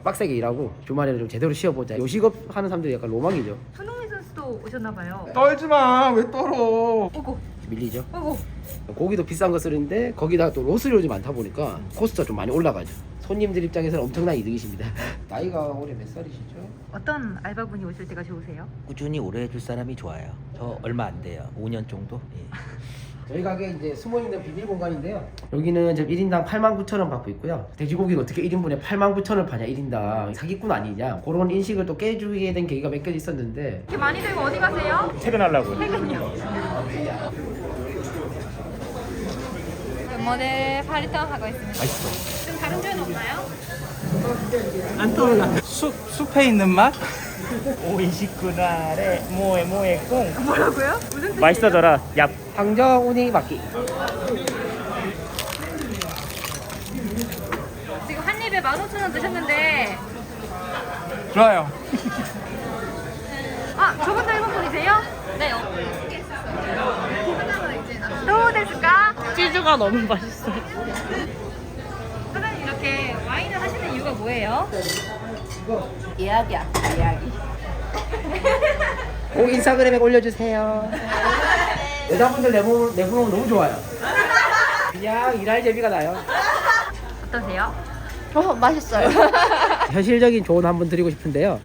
빡세게 일하고 주말에는 좀 제대로 쉬어보자. 요식업 하는 사람들이 약간 로망이죠. 손흥민 선수도 오셨나봐요. 떨지마. 왜 떨어? 오고 밀리죠. 오고. 고기도 비싼 거 쓰는데 거기다가 또 로스료이 많다 보니까 코스트가 좀 많이 올라가죠. 손님들 입장에서는 엄청난 이득이십니다. 나이가 올해 몇 살이시죠? 어떤 알바분이 오실 때가 좋으세요? 꾸준히 오래 해줄 사람이 좋아요. 저 얼마 안 돼요. 5년 정도? 예. 저희 가게 이제 숨어있는 비밀 공간인데요. 여기는 지금 1인당 89,000원 받고 있고요. 돼지고기가 어떻게 1인분에 89,000원을 파냐 1인당 사기꾼 아니냐 그런 인식을 또 깨주게 된 계기가 몇 개 있었는데 이렇게 많이 들고 어디 가세요? 퇴근하려고요. 퇴근요. 모델 파리탕 하고 있습니다. 맛있어. 좀 다른 데는 없나요? 안 떠올라. 숲에 있는 맛? 오이시쿠나레 모에 꽁. 뭐라고요? 무슨 뜻이에요? 맛있어져라. 얍. 항정 우니 막기. 지금 한 입에 15,000원 드셨는데 좋아요. 아 저분 닮은 분이세요? 네. 또 됐을까? 치즈가 너무 맛있어요. 사장님 이렇게 와인을 하시는 이유가 뭐예요? 예약이야, 예약이. 꼭 인스타그램에 올려주세요. 여자분들 내보면 너무 좋아요. 그냥 일할 재미가 나요. 어떠세요? 맛있어요. 현실적인 조언 한번 드리고 싶은데요.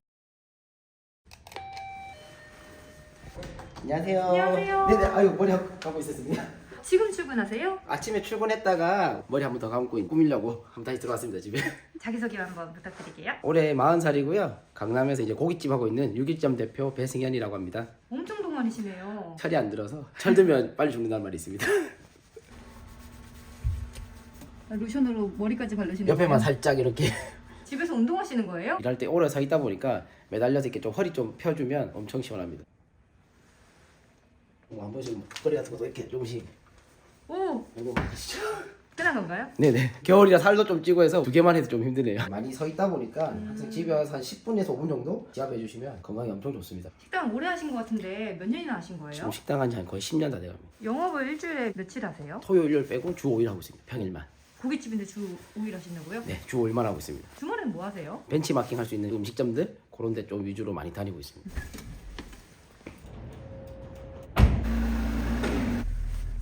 안녕하세요. 안녕하세요. 네네. 아유 머리 감고 있었습니다. 지금 출근하세요? 아침에 출근했다가 머리 한 번 더 감고 꾸미려고 한번 다시 들어왔습니다 집에. 자기소개 한번 부탁드릴게요. 올해 40살이고요. 강남에서 이제 고깃집 하고 있는 6일점 대표 배승현이라고 합니다. 엄청 동안이시네요. 철이 안 들어서 철 들면 빨리 죽는다는 말이 있습니다. 로션으로 머리까지 바르시는 옆에만 살짝 이렇게 집에서 운동하시는 거예요? 일할 때 오래 서 있다 보니까 매달려서 이렇게 좀 허리 좀 펴주면 엄청 시원합니다. 한 번씩 턱걸이 같은 것도 이렇게 조금씩 오! 이거 아시죠? 끝난 건가요? 네네. 겨울이라 살도 좀 찌고 해서 두 개만 해도 좀 힘드네요. 많이 서 있다 보니까 항상 집에 와서 한 10분에서 5분 정도 지압해 주시면 건강에 엄청 좋습니다. 식당 오래 하신 것 같은데 몇 년이나 하신 거예요? 지금 식당 한 지 거의 10년 다 돼갑니다. 영업을 일주일에 며칠 하세요? 토요일 일 빼고 주 5일 하고 있습니다. 평일만. 고깃집인데 주 5일 하신다고요? 네, 주 5일만 하고 있습니다. 주말에는 뭐 하세요? 벤치마킹 할 수 있는 음식점들 그런 데 좀 위주로 많이 다니고 있습니다.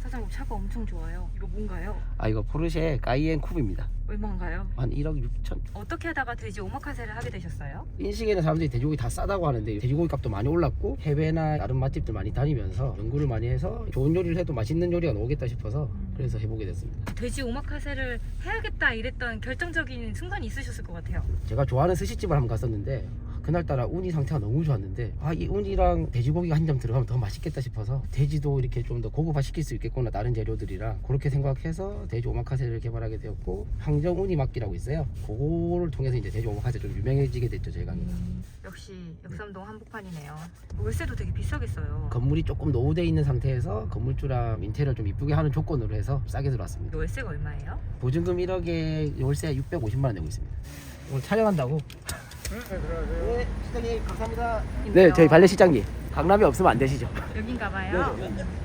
사장님 차가 엄청 좋아요. 이거 뭔가요? 아 이거 포르쉐 까이엔 쿱입니다. 얼마인가요? 한 1억 6천. 어떻게 하다가 돼지 오마카세를 하게 되셨어요? 인식에는 사람들이 돼지고기 다 싸다고 하는데 돼지고기 값도 많이 올랐고 해외나 다른 맛집들 많이 다니면서 연구를 많이 해서 좋은 요리를 해도 맛있는 요리가 나오겠다 싶어서 그래서 해보게 됐습니다. 돼지 오마카세를 해야겠다 이랬던 결정적인 순간이 있으셨을 것 같아요. 제가 좋아하는 스시집을 한번 갔었는데 그날따라 우니 상태가 너무 좋았는데 이 우니랑 돼지고기가 한 점 들어가면 더 맛있겠다 싶어서 돼지도 이렇게 좀 더 고급화 시킬 수 있겠구나 다른 재료들이랑 그렇게 생각해서 돼지 오마카세를 개발하게 되었고 항정 우니 막기라고 있어요. 그거를 통해서 이제 돼지 오마카세 좀 유명해지게 됐죠 저희 가게가. 역시 역삼동 한복판이네요. 월세도 되게 비싸겠어요. 건물이 조금 노후돼 있는 상태에서 건물주랑 인테리어 좀 이쁘게 하는 조건으로 해서 싸게 들어왔습니다. 월세가 얼마예요? 보증금 1억에 월세 650만 원 내고 있습니다. 오늘 촬영한다고. 네, 시장님 감사합니다. 네, 저희 발레 시장님. 강남에 없으면 안 되시죠? 여긴가봐요.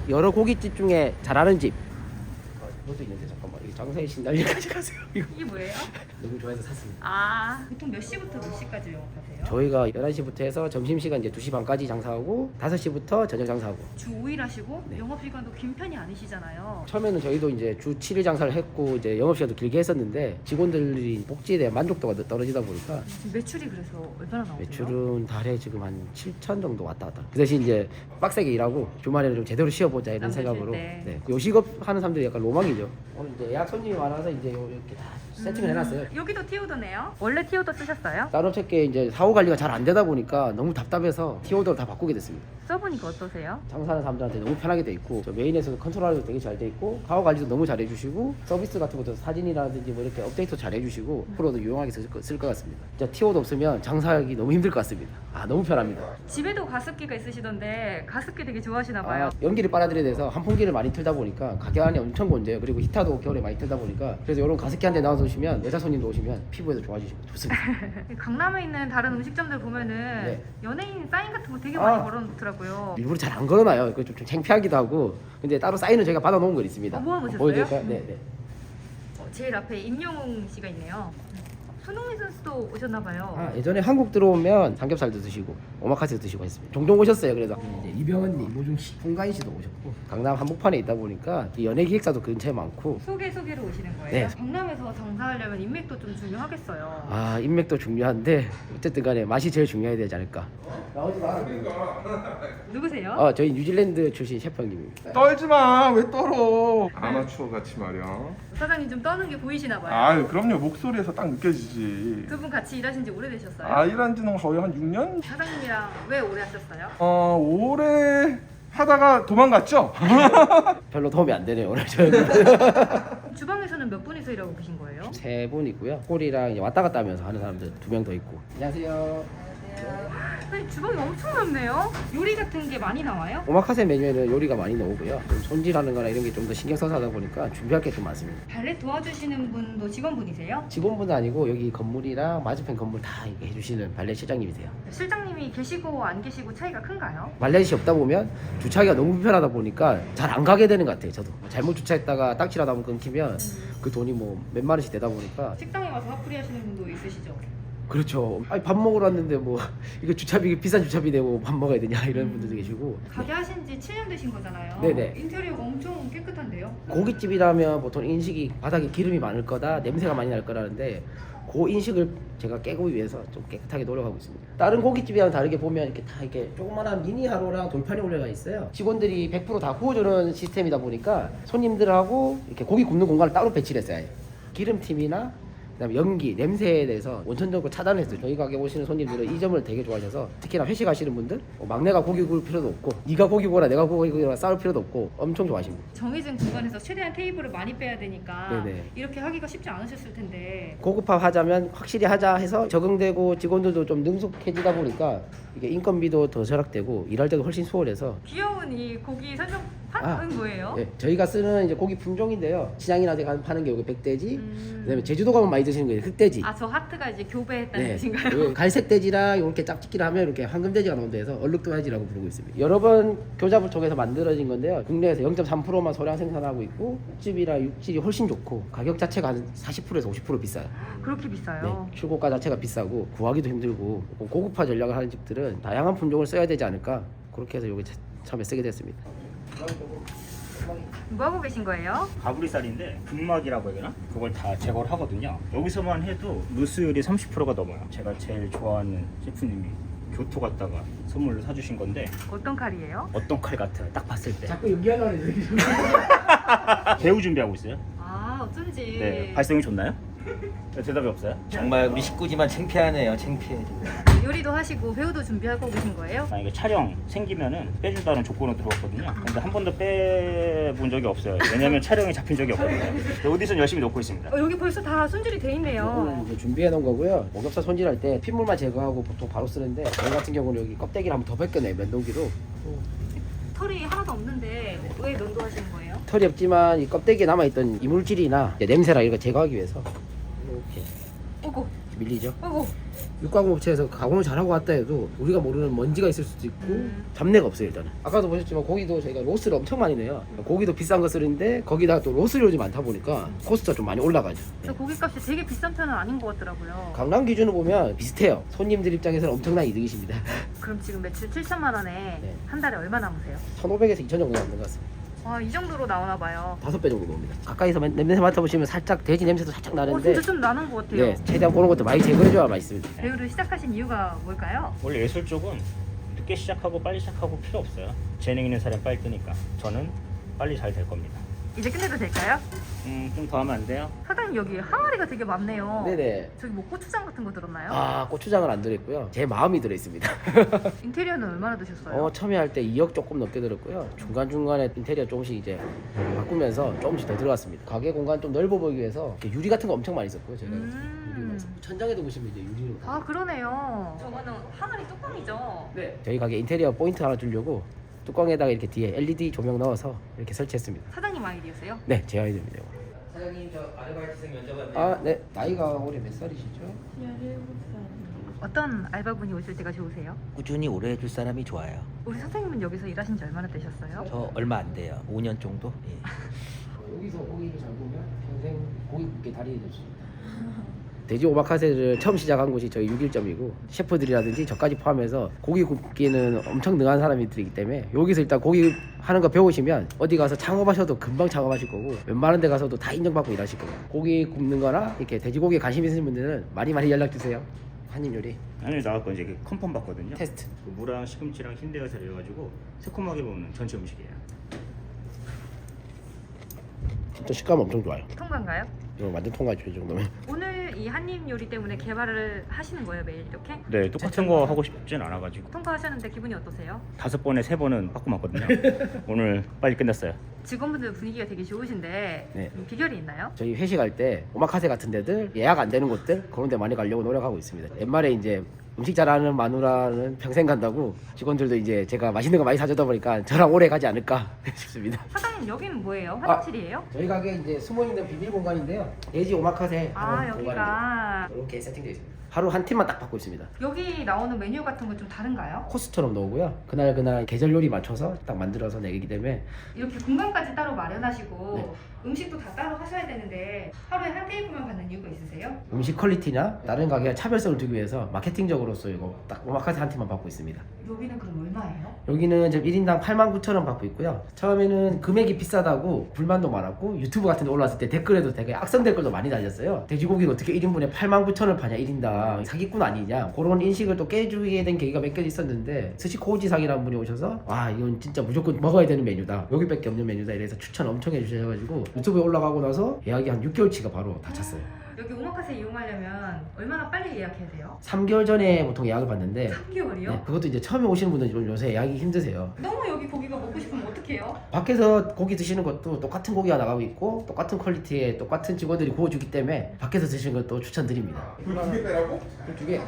여러 고깃집 중에 잘하는 집. 이것도 있는데 잠깐만. 이게 장사의 신달리까지 가세요. 이거 이게 뭐예요? 너무 좋아해서 샀습니다. 아 보통 몇 시부터 몇 시까지 영업하세요? 저희가 11시부터 해서 점심시간 이제 2시 반까지 장사하고 5시부터 저녁 장사하고. 주 5일 하시고 네. 영업시간도 긴 편이 아니시잖아요. 처음에는 저희도 이제 주 7일 장사를 했고 이제 영업시간도 길게 했었는데 직원들이 복지에 대한 만족도가 떨어지다 보니까 지금 매출이 그래서 얼마나 나오세요? 매출은 달에 지금 한 7천 정도 왔다 갔다. 그 대신 이제 빡세게 일하고 주말에는 좀 제대로 쉬어보자 이런 남들 생각으로. 쉴 때. 네. 요식업 하는 사람들이 약간 로망이죠. 오늘 이제 예약 손님이 많아서 이제 이렇게 다 세팅을 해놨어요. 여기도 티오더네요. 원래 티오더 쓰셨어요? 따로 찾게 이제 사후 관리가 잘 안 되다 보니까 너무 답답해서 티오더를 다 바꾸게 됐습니다. 써보니까 어떠세요? 장사하는 사람들한테 너무 편하게 돼 있고 저 메인에서도 컨트롤도 되게 잘 돼 있고 가오 관리도 너무 잘 해주시고 서비스 같은 것도 사진이라든지 뭐 이렇게 업데이트 잘 해주시고 앞으로도 유용하게 쓸 것 같습니다. 진짜 티오도 없으면 장사하기 너무 힘들 것 같습니다. 너무 편합니다. 집에도 가습기가 있으시던데 가습기 되게 좋아하시나 봐요. 연기를 빨아들여야 돼서 환풍기를 많이 틀다 보니까 가게 안이 엄청 건조해요. 그리고 히터도 겨울에 많이 틀다 보니까 그래서 이런 가습기 한 대 나와서 오시면 여자 손님도 오시면 피부에도 좋아지시고 좋습니다. 강남에 있는 다른 음식점들 보면은 네. 연예인 사인 같은 거 되게 많이 아. 걸어놓더라고요. 일부러 잘 안 걸어놔요. 그 좀 창피하기도 하고. 근데 따로 사인은 저희가 받아놓은 거 있습니다. 모아놓으셨어요? 보여드릴까요? 네, 네. 제일 앞에 임영웅 씨가 있네요. 손흥민 선수도 오셨나봐요. 아, 예전에 한국 들어오면 삼겹살도 드시고 오마카세도 드시고 했습니다. 종종 오셨어요. 그래서 이제 이병헌님, 노중 씨, 홍가인 씨도 오셨고 강남 한복판에 있다 보니까 이 연예 기획사도 근처에 많고 소개로 오시는 거예요? 네. 강남에서 장사하려면 인맥도 좀 중요하겠어요. 아 인맥도 중요한데 어쨌든 간에 맛이 제일 중요해야 되지 않을까. 나오지 마. 누구세요? 저희 뉴질랜드 출신 셰프 형님입니다. 떨지 마. 왜 떨어? 아마추어 같이 말이야. 사장님 좀 떠는 게 보이시나 봐요. 아, 그럼요. 목소리에서 딱 느껴지지. 두 분 같이 일하신 지 오래되셨어요? 아, 일한 지는 거의 한 6년? 사장님이랑 왜 오래 하셨어요? 오래 하다가 도망갔죠? 별로 도움이 안 되네요 오늘 저희. 주방에서는 몇 분이서 일하고 계신 거예요? 세 분이고요. 홀이랑 이제 왔다 갔다 하면서 하는 사람들 2명 더 있고. 안녕하세요. 아니, 주방이 엄청 넓네요. 요리 같은 게 많이 나와요? 오마카세 메뉴에는 요리가 많이 나오고요. 좀 손질하는 거나 이런 게 좀 더 신경 써서 하다 보니까 준비할 게 좀 많습니다. 발레 도와주시는 분도 직원분이세요? 직원분은 아니고 여기 건물이랑 맞은편 건물 다 이렇게 해주시는 발레 실장님이세요. 실장님이 계시고 안 계시고 차이가 큰가요? 발렛이 없다 보면 주차하기가 너무 불편하다 보니까 잘 안 가게 되는 것 같아요. 저도 잘못 주차했다가 딱지라도 한번 끊기면 그 돈이 뭐 몇만 원씩 되다 보니까. 식당에 와서 화풀이 하시는 분도 있으시죠? 그렇죠. 아니 밥 먹으러 왔는데 뭐 이거 주차비 비싼 주차비 내고 밥 먹어야 되냐 이런 분들도 계시고. 가게 하신 지 7년 되신 거잖아요. 네네. 인테리어가 엄청 깨끗한데요? 고깃집이라면 보통 인식이 바닥에 기름이 많을 거다, 냄새가 많이 날 거라는데 그 인식을 제가 깨고 위해서 좀 깨끗하게 노력하고 있습니다. 다른 고깃집이랑 다르게 보면 이렇게 다 이렇게 조그만한 미니 하로랑 돌판이 올라가 있어요. 직원들이 100% 다 구워주는 시스템이다 보니까 손님들하고 이렇게 고기 굽는 공간을 따로 배치를 했어요. 기름팀이나 그다음에 연기, 냄새에 대해서 원천적으로 차단했어요. 저희 가게 오시는 손님들은 이 점을 되게 좋아하셔서 특히나 회식하시는 분들 막내가 고기 구울 필요도 없고 네가 고기 구워라 내가 고기 구워라 싸울 필요도 없고 엄청 좋아하십니다. 정해진 공간에서 최대한 테이블을 많이 빼야 되니까 네네. 이렇게 하기가 쉽지 않으셨을 텐데 고급화하자면 확실히 하자 해서 적응되고 직원들도 좀 능숙해지다 보니까 이게 인건비도 더 절약되고 일할 때도 훨씬 수월해서. 귀여운 이 고기 설명판은 아, 뭐예요? 네, 저희가 쓰는 이제 고기 품종인데요. 시장이나 파는 게 여기 백돼지, 그다음에 제주도 가면 많이 드시는 거예요. 흑돼지. 아, 저 하트가 이제 교배했다는 네, 뜻인가요? 요 갈색돼지랑 이렇게 짝짓기를 하면 이렇게 황금돼지가 나온다 해서 얼룩도라지라고 부르고 있습니다. 여러 번 교잡을 통해서 만들어진 건데요. 국내에서 0.3%만 소량 생산하고 있고 육즙이랑 육질이 훨씬 좋고 가격 자체가 한 40%에서 50% 비싸요. 그렇게 비싸요? 네, 출고가 자체가 비싸고 구하기도 힘들고 고급화 전략을 하는 집들은 다양한 품종을 써야 되지 않을까 그렇게 해서 여기 처음에 쓰게 됐습니다. 뭐 하고 계신 거예요? 가브리살인데 근막이라고 해야 되나? 그걸 다 제거를 하거든요. 여기서만 해도 누수율이 30%가 넘어요. 제가 제일 좋아하는 셰프님이 교토 갔다가 선물로 사주신 건데 어떤 칼이에요? 어떤 칼 같아요? 딱 봤을 때. 자꾸 연기하려고 해요. 배우 준비하고 있어요. 아, 어쩐지 네, 발성이 좋나요? 대답이 없어요? 정말 우리 식구지만 창피하네요. 창피해 지금. 요리도 하시고 배우도 준비하고 계신 거예요? 만약에 촬영 생기면은 빼준다는 조건으로 들어왔거든요. 근데 한 번도 빼본 적이 없어요. 왜냐면 촬영이 잡힌 적이 없거든요. 오디션 열심히 넣고 있습니다. 여기 벌써 다 손질이 돼 있네요. 이거는 이제 준비해 놓은 거고요. 목욕살 손질할 때 핏물만 제거하고 보통 바로 쓰는데 저희 같은 경우는 여기 껍데기를 한번 더 벗겨내요. 면도기로. 털이 하나도 없는데 왜 면도하시는 거예요? 털이 없지만 이 껍데기에 남아있던 이물질이나 이제 냄새나 이런 거 제거하기 위해서 이렇게 오고 밀리죠. 오고 육가공업체에서 가공을 잘하고 왔다 해도 우리가 모르는 먼지가 있을 수도 있고 잡내가 없어요. 일단은 아까도 보셨지만 고기도 저희가 로스를 엄청 많이 내요. 고기도 비싼 거 쓰는데 거기다가 또 로스료도 많다 보니까 코스트가 좀 많이 올라가죠. 저 고깃값이 되게 비싼 편은 아닌 것 같더라고요. 강남 기준으로 보면 비슷해요. 손님들 입장에서는 엄청난 이득이십니다. 그럼 지금 매출 7천만 원에 네. 한 달에 얼마 남으세요? 1,500에서 2,000 정도 남는 것 같습니다. 와, 이 정도로 나오나 봐요. 5배 정도 봅니다. 가까이서 냄새 맡아보시면 살짝 돼지 냄새도 살짝 나는데 진짜 좀 나는 것 같아요. 네, 최대한 그런 것도 많이 제거해줘야 맛있습니다. 배우를 시작하신 이유가 뭘까요? 원래 예술 쪽은 늦게 시작하고 빨리 시작하고 필요 없어요. 재능 있는 사람 빨리 뜨니까. 저는 빨리 잘 될 겁니다. 이제 끝내도 될까요? 좀 더 하면 안 돼요? 사장님 여기 항아리가 되게 많네요. 네네. 저기 뭐 고추장 같은 거 들었나요? 아, 고추장은 안 들어있고요. 제 마음이 들어있습니다. 인테리어는 얼마나 드셨어요? 처음에 할 때 2억 조금 넘게 들었고요. 중간중간에 인테리어 조금씩 이제 바꾸면서 조금씩 더 들어갔습니다. 가게 공간 좀 넓어 보이기 위해서 이렇게 유리 같은 거 엄청 많이 썼고요. 제가 유리 많이 썼고. 천장에도 보시면 이제 유리로 다. 아, 그러네요. 저거는 항아리 뚜껑이죠? 네. 저희 가게 인테리어 포인트 하나 주려고 뚜껑에다가 이렇게 뒤에 LED 조명 넣어서 이렇게 설치했습니다. 사장님 아이디어세요? 네, 제 아이디어입니다. 사장님 저 아르바이트생 여쭤봤는데 아, 네. 나이가 올해 몇 살이시죠? 어떤 알바분이 오실 때가 좋으세요? 꾸준히 오래 해줄 사람이 좋아요. 우리 사장님은 여기서 일하신 지 얼마나 되셨어요? 저 얼마 안 돼요. 5년 정도. 예. 여기서 고기를 잘 보면 평생 고기 굽게 달인이 될 수 있다. 돼지 오마카세를 처음 시작한 곳이 저희 6일점이고 셰프들이라든지 저까지 포함해서 고기 굽기는 엄청 능한 사람들이기 때문에 여기서 일단 고기 하는 거 배우시면 어디 가서 창업하셔도 금방 창업하실 거고 웬만한 데 가서도 다 인정받고 일하실 거예요. 고기 굽는 거나 이렇게 돼지고기에 관심 있으신 분들은 많이 연락 주세요. 한입 요리 오늘 나왔고 이제 컨펌 받거든요. 테스트. 무랑 시금치랑 흰대가살 이래가지고 새콤하게 먹는 전체 음식이에요. 진짜 식감 엄청 좋아요. 통과인가요? 이거 완전 통과죠 이 정도면. 오늘 이 한입 요리 때문에 개발을 하시는 거예요, 매일 이렇게? 네, 똑같은 거 하고 싶진 않아가지고 통과하셨는데 기분이 어떠세요? 5번에 3번은 바꿔놨거든요. 오늘 빨리 끝냈어요. 직원분들 분위기가 되게 좋으신데 네. 비결이 있나요? 저희 회식할 때 오마카세 같은 데들 예약 안 되는 곳들 그런 데 많이 가려고 노력하고 있습니다. 옛말에 이제 음식 잘하는 마누라는 평생 간다고 직원들도 이제 제가 맛있는 거 많이 사주다 보니까 저랑 오래 가지 않을까 싶습니다. 사장님 여기는 뭐예요? 화장실이에요? 저희 가게 이제 숨어 있는 비밀 공간인데요. 돼지 오마카세 아 하는 여기가 이렇게 세팅되어 있습니다. 하루 한 팀만 딱 받고 있습니다. 여기 나오는 메뉴 같은 건 좀 다른가요? 코스처럼 나오고요. 그날 계절 요리 맞춰서 딱 만들어서 내기 때문에 이렇게 공간까지 따로 마련하시고 네. 음식도 다 따로 하셔야 되는데 하루에 한 테이블만 받는 이유가 있으세요? 음식 퀄리티나 다른 가게와 차별성을 두기 위해서 마케팅적으로서 이거 딱 오마카세 한 팀만 받고 있습니다. 여기는 그럼 얼마예요? 여기는 지금 1인당 89,000원 받고 있고요. 처음에는 금액이 비싸다고 불만도 많았고 유튜브 같은 데 올라왔을 때 댓글에도 되게 악성 댓글도 많이 달렸어요. 돼지고기가 어떻게 1인분에 89,000원 파냐 1인당 사기꾼 아니냐 그런 인식을 또 깨주게 된 계기가 몇 개 있었는데 스시코우지상이라는 분이 오셔서 와 이건 진짜 무조건 먹어야 되는 메뉴다 여기밖에 없는 메뉴다 이래서 추천 엄청 해주셔가지고 유튜브에 올라가고 나서 예약이 한 6개월치가 바로 다 찼어요. 여기 오마카세 이용하려면 얼마나 빨리 예약해야 돼요? 3개월 전에 보통 예약을 받는데 3개월이요? 네, 그것도 이제 처음에 오시는 분들은 좀 요새 예약이 힘드세요. 너무 여기 고기가 먹고 싶으면 어떡해요? 밖에서 고기 드시는 것도 똑같은 고기가 나가고 있고 똑같은 퀄리티에 똑같은 직원들이 구워주기 때문에 밖에서 드시는 것도 추천드립니다. 두개 빼라고? 2개.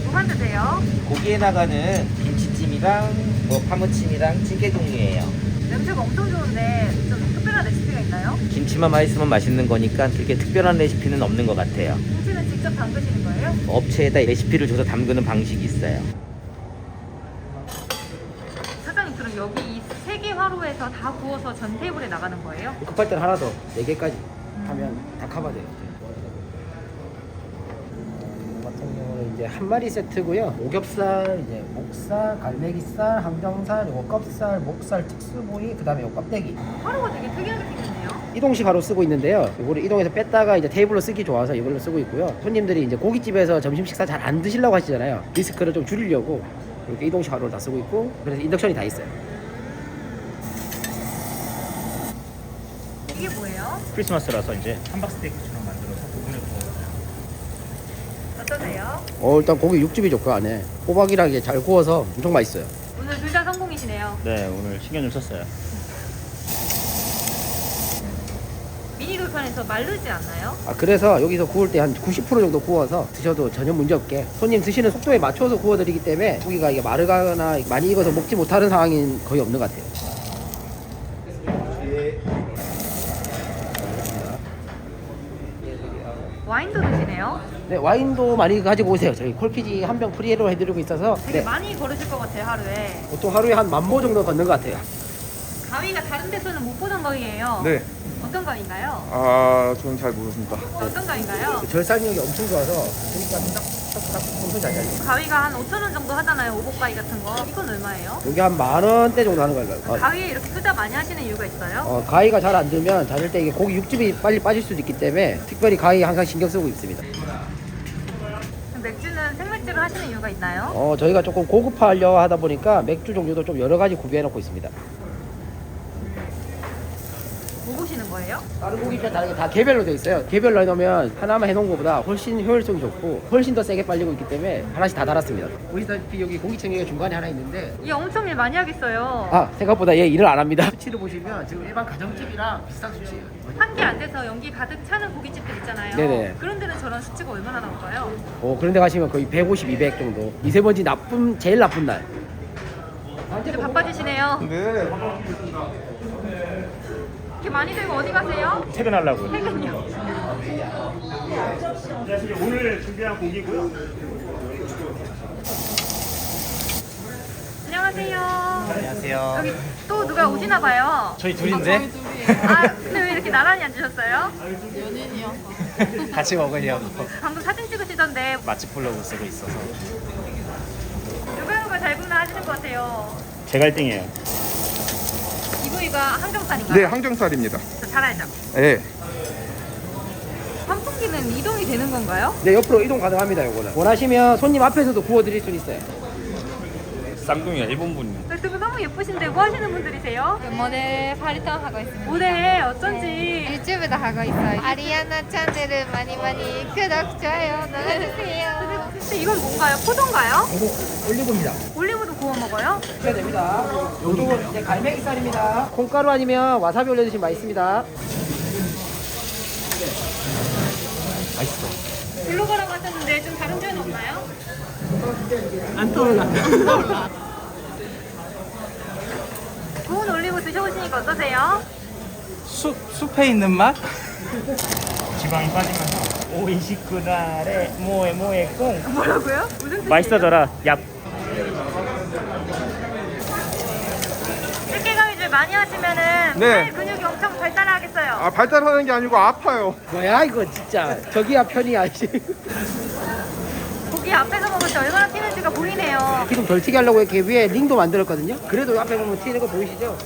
뭐만 드세요? 고기에 나가는 김치찜이랑 뭐 파무침이랑 찌개 종류예요. 냄새가 엄청 좋은데 좀 특별한 레시피가 있나요? 김치만 맛있으면 맛있는 거니까 그렇게 특별한 레시피는 없는 것 같아요. 김치는 직접 담그시는 거예요? 업체에다 레시피를 줘서 담그는 방식이 있어요. 사장님 그럼 여기 이 3개 화로에서 다 구워서 전 테이블에 나가는 거예요? 급할 때는 하나 더 4개까지 하면 다 커버돼요. 같은 경우는 이제 한 마리 세트고요. 오겹살, 이제 목살, 갈매기살, 항정살, 요거 껍살, 목살, 특수부위, 그다음에 요 껍데기. 화로가 되게 특이하게 생겼네요. 이동식 하루 쓰고 있는데요. 이거를 이동해서 뺐다가 이제 테이블로 쓰기 좋아서 이걸로 쓰고 있고요. 손님들이 이제 고깃집에서 점심 식사 잘 안 드시려고 하시잖아요. 리스크를 좀 줄이려고 이렇게 이동식 하루를 다 쓰고 있고 그래서 인덕션이 다 있어요. 이게 뭐예요? 크리스마스라서 이제 함박스테이크처럼 만들어서 오븐에 구워요. 어떠세요? 일단 고기 육즙이 좋고 안에 호박이랑 이제 잘 구워서 엄청 맛있어요. 오늘 둘 다 성공이시네요. 네, 오늘 신경 좀 썼어요. 미니 돌판에서 마르지 않나요? 그래서 여기서 구울 때 한 90% 정도 구워서 드셔도 전혀 문제없게 손님 드시는 속도에 맞춰서 구워드리기 때문에 고기가 이게 마르거나 많이 익어서 먹지 못하는 상황이 거의 없는 것 같아요. 와인도 드시네요. 네, 와인도 많이 가지고 오세요. 저희 콜피지 한 병 프리로 해드리고 있어서 되게 네, 많이 걸으실 것 같아요, 하루에. 보통 하루에 한 10,000보 정도 걷는 것 같아요. 가위가 다른 데서는 못 보던 가위예요. 네. 어떤 가위인가요? 저는 잘 모르겠습니다. 어떤 가위인가요? 절삭력이 엄청 좋아서 그러니까 딱딱딱 손 잘 잘려요. 가위가 한 5,000원 정도 하잖아요, 오복가위 같은 거. 이건 얼마예요? 여기 한 10,000원대 정도 하는 걸로. 가위에 이렇게 투자 많이 하시는 이유가 있어요? 가위가 잘 안 들면 자를 때 이게 고기 육즙이 빨리 빠질 수도 있기 때문에 특별히 가위 항상 신경 쓰고 있습니다. 그럼 맥주는 생맥주를 하시는 이유가 있나요? 저희가 조금 고급화하려고 하다 보니까 맥주 종류도 좀 여러 가지 구비해 놓고 있습니다. 뭐 보시는 거예요? 다른 고기랑 다르게 다 개별로 돼 있어요. 개별로 해놓으면 하나만 해놓은 것보다 훨씬 효율성이 좋고 훨씬 더 세게 빨리고 있기 때문에 하나씩 다 달았습니다. 보시다시피 여기 고기청개가 중간에 하나 있는데 얘 엄청 일 많이 하겠어요. 생각보다 얘 일을 안 합니다. 수치를 보시면 지금 일반 가정집이랑 비슷한 수치예요. 한 개 안 돼서 연기 가득 차는 고깃집들 있잖아요. 네네. 그런 데는 저런 수치가 얼마나 나올까요? 그런 데 가시면 거의 150, 200 정도. 미세먼지 제일 나쁜 날. 이제 바빠지시네요. 네. 이렇게 많이 들고 어디 가세요? 퇴근하려고요. 퇴근요. 오늘 준비한 고기고요. 안녕하세요. 안녕하세요. 여기 또 누가 오시나 봐요. 저희 둘인데? 근데 왜 이렇게 나란히 앉으셨어요? 같이 먹으려고 방금 사진 찍으시던데 맛집 블로그 쓰고 있어서. 누가 잘 구나 하시는 것 같아요. 제가 1등이에요. 이 부위가 항정살인가요? 네, 항정살입니다. 잘 알죠? 네. 환풍기는 이동이 되는 건가요? 네, 옆으로 이동 가능합니다. 요거는 원하시면 손님 앞에서도 구워드릴 수 있어요. 쌍둥이가 일본 분입니다. 두 분 너무 예쁘신데 뭐 하시는 분들이세요? 모델 활동 하고 있습니다. 모델 어쩐지 유튜브도 하고 있어요. 아리아나 채널을 많이 구독, 좋아요 눌러주세요. 근데 이건 뭔가요? 포도인가요? 이거 올리고입니다. 올리브도 구워 먹어요? 해야 됩니다. 요쪽은 이제 갈매기살입니다. 콩가루 아니면 와사비 올려주시면 맛있습니다. 맛있어. 블로거라고 하셨는데 좀 다른 표현 없나요? 안 떠올라. 구운 올리브 드셔보시니까 어떠세요? 숲에 있는 맛? 지방이 빠지면서 오이시쿠나레 모에 꽁 뭐라고요? 무슨 뜻이에요? 맛있어져라. 얍. 일개가위를 많이 하시면은 네. 팔 근육이 엄청 발달하겠어요. 아, 발달하는 게 아니고 아파요. 뭐야 이거 진짜 저기야 편이야. 고기 앞에서 먹을 때 얼마나 튀는지가 보이네요. 기름 덜 튀게 하려고 이렇게 위에 링도 만들었거든요. 그래도 앞에 보면 튀는 거 보이시죠?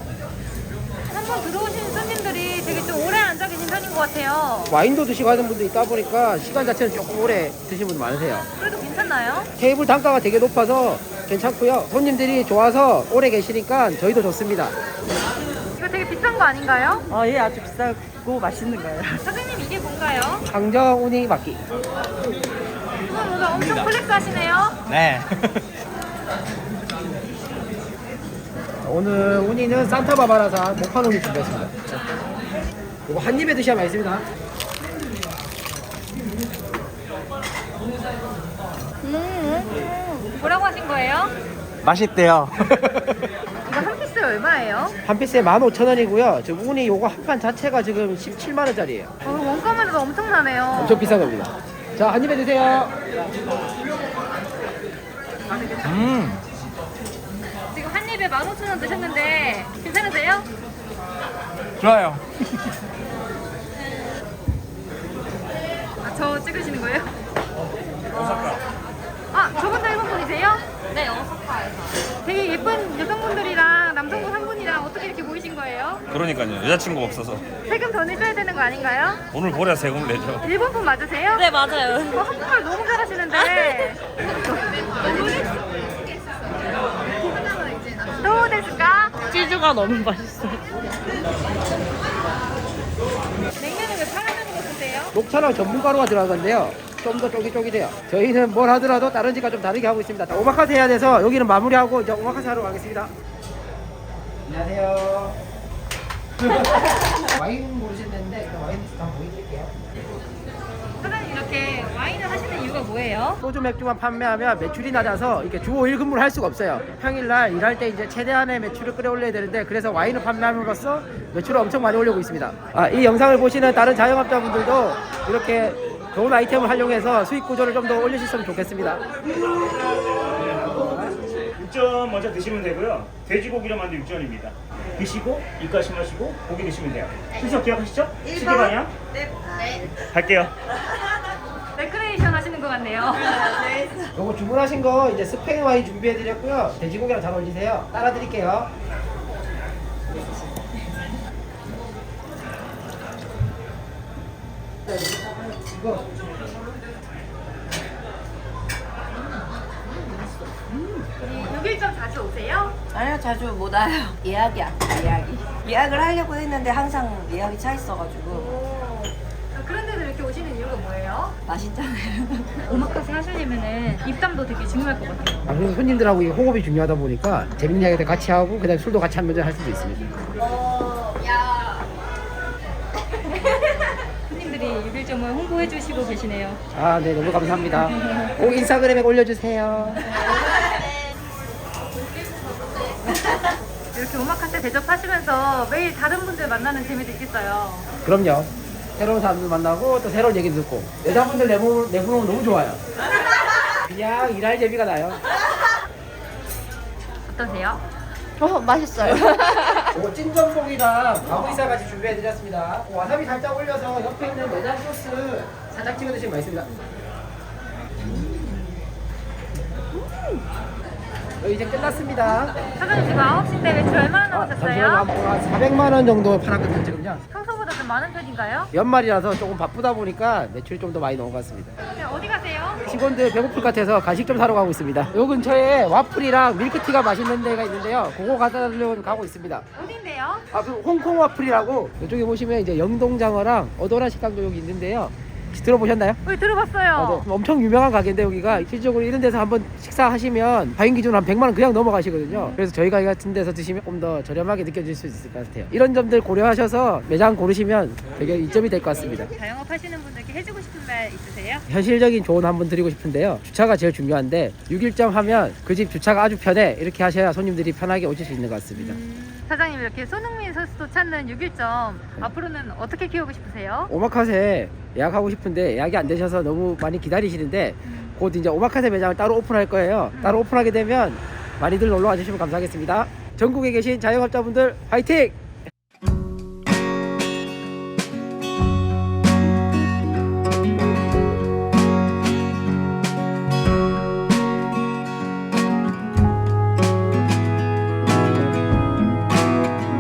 한번 들어오신 손님들이 되게 좀 오래 앉아 계신 편인 것 같아요. 와인도 드시고 하는 분도 있다 보니까 시간 자체는 조금 오래 드시는 분들 많으세요. 그래도 괜찮나요? 테이블 단가가 되게 높아서 괜찮고요. 손님들이 좋아서 오래 계시니까 저희도 좋습니다. 이거 되게 비싼 거 아닌가요? 예, 아주 비싸고 맛있는 거예요. 사장님 이게 뭔가요? 항정 우니 막기. 오늘 엄청 플렉스 하시네요. 네. 오늘 우니는 산타바바라산 목판 우니 준비했습니다. 이거 한 입에 드셔야 맛있습니다. 뭐라고 하신 거예요? 맛있대요. 이거 한 피스 얼마예요? 한 피스에 15,000원이고요. 지금 우니 요거 한 판 자체가 지금 17만 원짜리예요. 원가만 해도 엄청나네요. 엄청 비싼 겁니다. 자, 한 입에 드세요. 지금 한 입에 15,000원 드셨는데 괜찮으세요? 좋아요. 아, 저 찍으시는 거예요? 아, 저분도 일본 분이세요? 네, 오사카에서. 되게 예쁜 여성분들이랑 남성분 한 분이랑 어떻게 이렇게 모이신 거예요? 그러니까요. 여자친구가 없어서 세금 더 내줘야 되는 거 아닌가요? 돈을 벌어야 세금을 내죠. 일본 분 맞으세요? 네, 맞아요. 한국말 너무 잘하시는데. 도 데스까? 치즈가 너무 맛있어요. 냉면은 왜 파라면으로 쓰세요? 녹차랑 전분가루가 들어가는데요. 좀 더 쫄깃쫄깃해요. 저희는 뭘 하더라도 다른 집과 좀 다르게 하고 있습니다. 자, 오마카세 해야 돼서 여기는 마무리하고 이제 오마카세 하러 가겠습니다. 안녕하세요. 와인 고르신다는데 그 와인 한번 보여드릴게요. 사장님 이렇게 와인을 하시는 이유가 뭐예요? 소주 맥주만 판매하면 매출이 낮아서 이렇게 주 5일 근무를 할 수가 없어요. 평일날 일할 때 이제 최대한의 매출을 끌어올려야 되는데 그래서 와인을 판매함으로써 매출을 엄청 많이 올리고 있습니다. 이 영상을 보시는 다른 자영업자분들도 이렇게 좋은 아이템을 활용해서 수익 구조를 좀 더 올리셨으면 좋겠습니다. 육전 먼저 드시면 되고요. 돼지고기로 만든 육전입니다. 드시고 입가심 하시고 고기 드시면 돼요. 순서 기억하시죠? 시계 방향. 네. 갈게요. 레크레이션 하시는 것 같네요. 요거 주문하신 거 이제 스페인 와인 준비해드렸고요. 돼지고기랑 잘 어울리세요. 따라드릴게요. 이거 여기 좀 자주 오세요? 아니요, 자주 못 와요. 예약이야, 예약이. 예약을 하려고 했는데 항상 예약이 차 있어가지고. 그런 데도 이렇게 오시는 이유가 뭐예요? 맛있잖아요. 오마카세 하시려면은 입담도 되게 중요할 것 같아요. 방송 손님들하고 이 호흡이 중요하다 보니까 재밌는 이야기도 같이 하고 그다음에 술도 같이 하면서 할 수도 있습니다. 손님들이 6일점을 홍보해 주시고 계시네요. 아, 네, 너무 감사합니다. 꼭 인스타그램에 올려주세요. 이렇게 오마카세 대접하시면서 매일 다른 분들 만나는 재미도 있겠어요. 그럼요. 새로운 사람들 만나고 또 새로운 얘기 듣고 여자분들 내보면 너무 좋아요. 그냥 일할 재미가 나요. 어떠세요? 맛있어요. 찐전복이랑 가오이사 같이 준비해드렸습니다. 와사비 살짝 올려서 옆에 있는 내장 소스 살짝 찍어 드시면 맛있습니다. 이제 끝났습니다. 사장님 지금 9시인데 매출 얼마나 나오셨어요? 400만 원 정도 팔았거든요 지금요. 평소보다 좀 많은 편인가요? 연말이라서 조금 바쁘다 보니까 매출이 좀 더 많이 나온 것 같습니다. 네, 어디 가세요? 직원들 배고플 것 같아서 간식 좀 사러 가고 있습니다. 요 근처에 와플이랑 밀크티가 맛있는 데가 있는데요. 그거 가려고 가고 있습니다. 어딘데요? 그 홍콩 와플이라고 이쪽에 보시면 이제 영동장어랑 어도라 식당도 여기 있는데요. 혹시 들어보셨나요? 네, 들어봤어요. 네. 엄청 유명한 가게인데 여기가 실질적으로 이런 데서 한번 식사하시면 과잉 기준 한 100만 원 그냥 넘어가시거든요. 그래서 저희 가게 같은 데서 드시면 좀 더 저렴하게 느껴질 수 있을 것 같아요. 이런 점들 고려하셔서 매장 고르시면 되게 이점이 될 것 같습니다. 자영업 하시는 분들께 해주고 싶은 말 있으세요? 현실적인 조언 한번 드리고 싶은데요. 주차가 제일 중요한데 6일점 하면 그 집 주차가 아주 편해. 이렇게 하셔야 손님들이 편하게 오실 수 있는 것 같습니다. 사장님 이렇게 손흥민 선수도 찾는 6일점 앞으로는 어떻게 키우고 싶으세요? 오마카세 예약하고 싶은데 예약이 안 되셔서 너무 많이 기다리시는데 곧 이제 오마카세 매장을 따로 오픈할 거예요. 따로 오픈하게 되면 많이들 놀러 와주시면 감사하겠습니다. 전국에 계신 자영업자분들 화이팅!